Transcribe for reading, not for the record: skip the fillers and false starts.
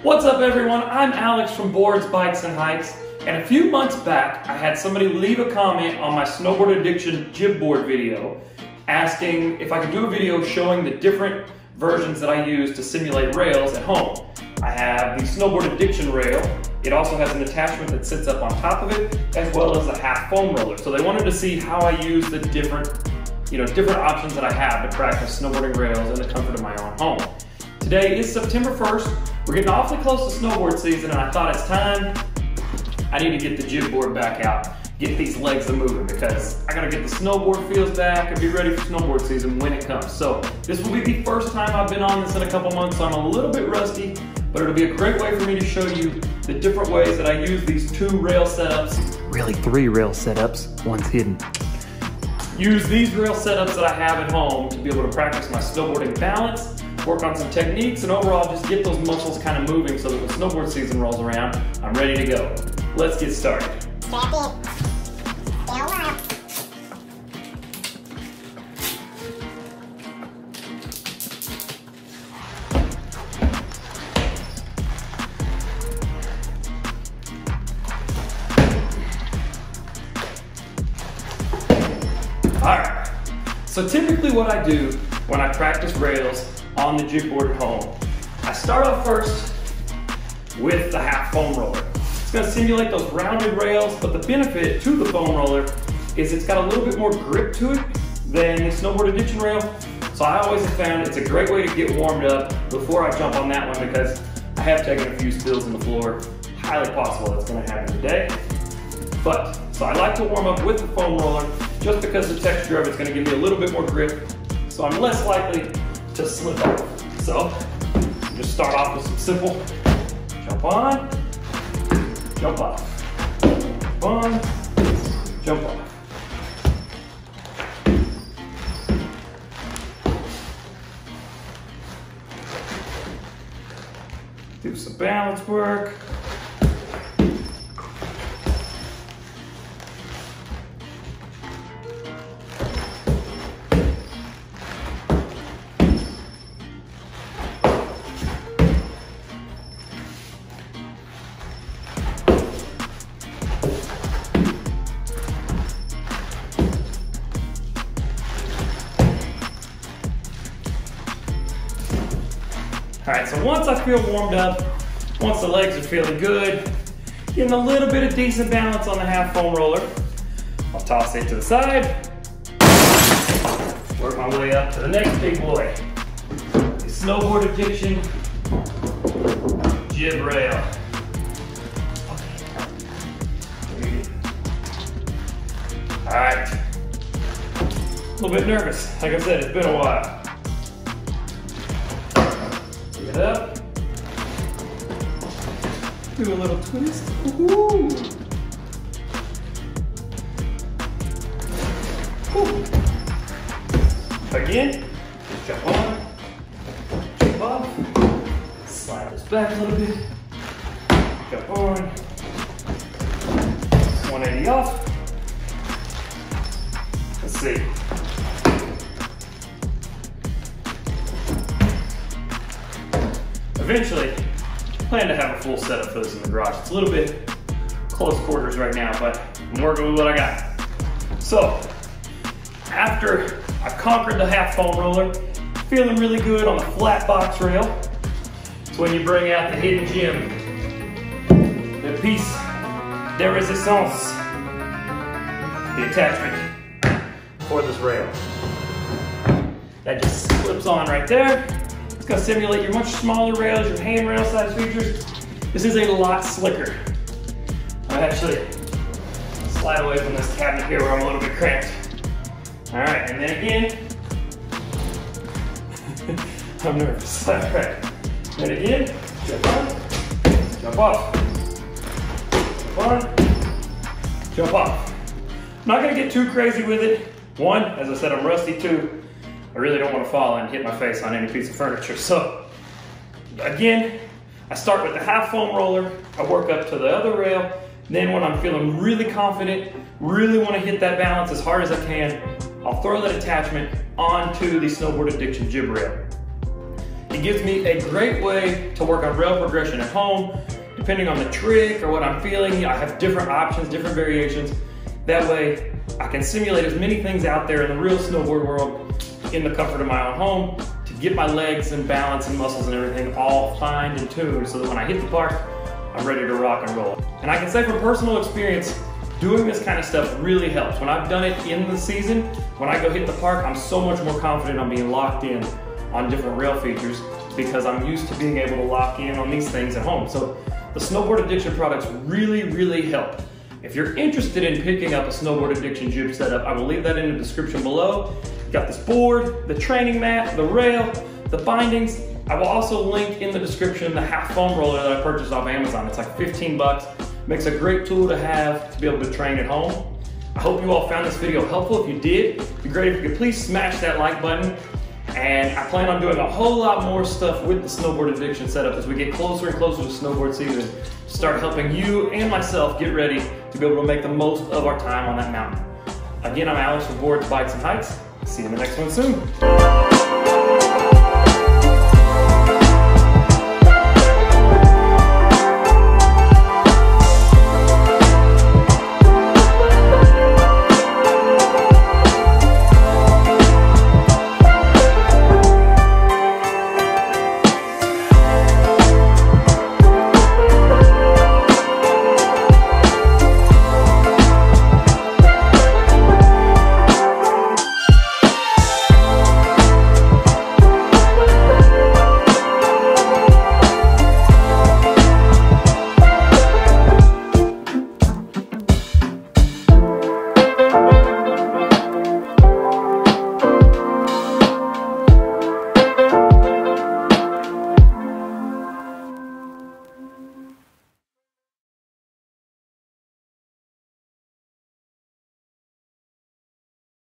What's up everyone, I'm Alex from Boards, Bikes, and Hikes, and a few months back I had somebody leave a comment on my Snowboard Addiction jib board video asking if I could do a video showing the different versions that I use to simulate rails at home. I have the Snowboard Addiction rail. It also has an attachment that sits up on top of it, as well as a half foam roller. So they wanted to see how I use the different options that I have to practice snowboarding rails in the comfort of my own home. Today is September 1st. We're getting awfully close to snowboard season, and I thought it's time. I need to get the jib board back out, get these legs a moving, because I gotta get the snowboard feels back and be ready for snowboard season when it comes. So this will be the first time I've been on this in a couple months, so I'm a little bit rusty, but it'll be a great way for me to show you the different ways that I use these two rail setups. Really 3 rail setups, one's hidden. Use these rail setups that I have at home to be able to practice my snowboarding balance, work on some techniques, and overall just get those muscles kind of moving so that when snowboard season rolls around, I'm ready to go. Let's get started. Strap in. Stay a while. Alright, so typically what I do when I practice rails on the jib board at home, I start off first with the half foam roller. It's going to simulate those rounded rails, but the benefit to the foam roller is it's got a little bit more grip to it than the Snowboard Addiction rail. So I always have found it's a great way to get warmed up before I jump on that one, because I have taken a few spills on the floor. Highly possible that's going to happen today. So I like to warm up with the foam roller just because the texture of it's going to give me a little bit more grip, so I'm less likely to slip off. So just start off with some simple jump on, jump off, jump on, jump off. Do some balance work. All right, so once I feel warmed up, once the legs are feeling good, getting a little bit of decent balance on the half foam roller, I'll toss it to the side, work my way up to the next big boy, the Snowboard Addiction jib rail. All right, a little bit nervous. Like I said, it's been a while. Pick it up. Do a little twist. Woohoo! Again, jump on, jump off, slide this back a little bit, jump on, 180 off. Let's see. Eventually, plan to have a full setup for this in the garage. It's a little bit close quarters right now, but I'm working with what I got. So, after I've conquered the half foam roller, feeling really good on the flat box rail, it's when you bring out the hidden gem, the piece de resistance, the attachment for this rail. That just slips on right there. It's going to simulate your much smaller rails, your handrail size features. This is a lot slicker. I'll actually slide away from this cabinet here where I'm a little bit cramped. All right, and then again, I'm nervous. All right, then again, jump on, jump off, jump on, jump off. I'm not going to get too crazy with it. One, as I said, I'm rusty. Two, I really don't want to fall and hit my face on any piece of furniture. So again, I start with the half foam roller, I work up to the other rail, then when I'm feeling really confident, really want to hit that balance as hard as I can, I'll throw that attachment onto the Snowboard Addiction jib rail. It gives me a great way to work on rail progression at home, depending on the trick or what I'm feeling. I have different options, different variations. That way, I can simulate as many things out there in the real snowboard world in the comfort of my own home to get my legs and balance and muscles and everything all fine and tuned so that when I hit the park, I'm ready to rock and roll. And I can say from personal experience, doing this kind of stuff really helps. When I've done it in the season, when I go hit the park, I'm so much more confident on being locked in on different rail features because I'm used to being able to lock in on these things at home. So the Snowboard Addiction products really, really help. If you're interested in picking up a Snowboard Addiction jib setup, I will leave that in the description below. You've got this board, the training mat, the rail, the bindings. I will also link in the description the half foam roller that I purchased off Amazon. It's like 15 bucks. Makes a great tool to have to be able to train at home. I hope you all found this video helpful. If you did, it'd be great if you could please smash that like button. And I plan on doing a whole lot more stuff with the Snowboard Addiction setup as we get closer and closer to snowboard season. Start helping you and myself get ready to be able to make the most of our time on that mountain. Again, I'm Alex from Boards, Bikes, and Hikes. See you in the next one soon.